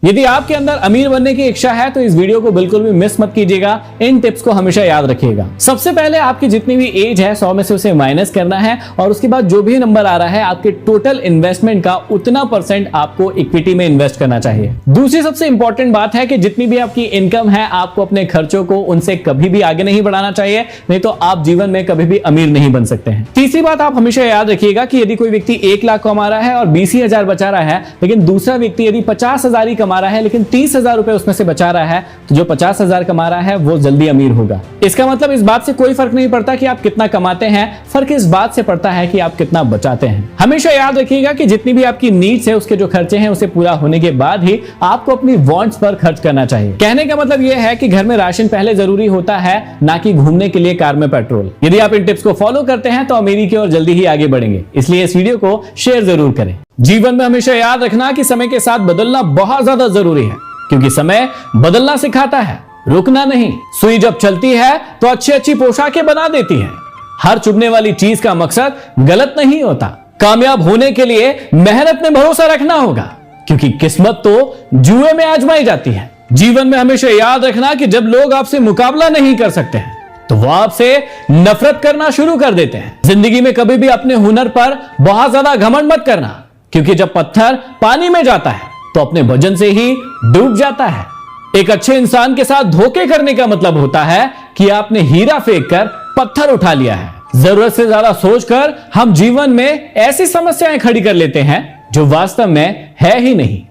यदि आपके अंदर अमीर बनने की इच्छा है तो इस वीडियो को बिल्कुल भी मिस मत कीजिएगा। इन टिप्स को हमेशा याद रखिएगा। सबसे पहले आपकी जितनी भी एज है 100 में से उसे माइनस करना है और उसके बाद जो भी नंबर आ रहा है आपके टोटल इन्वेस्टमेंट का उतना % आपको इक्विटी में इन्वेस्ट करना चाहिए। दूसरी सबसे इंपॉर्टेंट बात है कि जितनी भी आपकी इनकम है आपको अपने खर्चों को उनसे कभी भी आगे नहीं बढ़ाना चाहिए, नहीं तो आप जीवन में कभी भी अमीर नहीं बन सकते हैं। तीसरी बात आप हमेशा याद रखिएगा कि यदि कोई व्यक्ति 1 लाख कमा रहा है और 20,000 बचा रहा है, लेकिन दूसरा व्यक्ति यदि 50,000 ही कमा रहा है लेकिन 30,000 रुपए उसमें से बचा रहा है, तो जो 50,000 कमा रहा है वो जल्दी अमीर होगा। इसका मतलब इस बात से कोई फर्क नहीं पड़ता कि आप कितना कमाते हैं, फर्क इस बात से पड़ता है कि आप कितना बचाते हैं। हमेशा याद रखिएगा कि जितनी भी आपकी नीड्स है उसके जो खर्चे हैं उसे पूरा होने के बाद ही आपको अपनी वांट्स पर खर्च करना चाहिए। कहने का मतलब यह है कि घर में राशन पहले जरूरी होता है, ना कि घूमने के लिए कार में पेट्रोल। यदि आप इन टिप्स को फॉलो करते हैं तो अमीरी की ओर जल्दी ही आगे बढ़ेंगे, इसलिए इस वीडियो को शेयर जरूर करें। जीवन में हमेशा याद रखना कि समय के साथ बदलना बहुत ज्यादा जरूरी है, क्योंकि समय बदलना सिखाता है, रुकना नहीं। सुई जब चलती है तो अच्छी अच्छी पोशाकें बना देती है। हर चुभने वाली चीज का मकसद गलत नहीं होता। कामयाब होने के लिए मेहनत में भरोसा रखना होगा, क्योंकि किस्मत तो जुए में आजमाई जाती है। जीवन में हमेशा याद रखना कि जब लोग आपसे मुकाबला नहीं कर सकते हैं तो वो आपसे नफरत करना शुरू कर देते हैं। जिंदगी में कभी भी अपने हुनर पर बहुत ज्यादा घमंड मत करना, क्योंकि जब पत्थर पानी में जाता है तो अपने वजन से ही डूब जाता है। एक अच्छे इंसान के साथ धोखे करने का मतलब होता है कि आपने हीरा फेंक कर पत्थर उठा लिया है। जरूरत से ज्यादा सोचकर हम जीवन में ऐसी समस्याएं खड़ी कर लेते हैं जो वास्तव में है ही नहीं।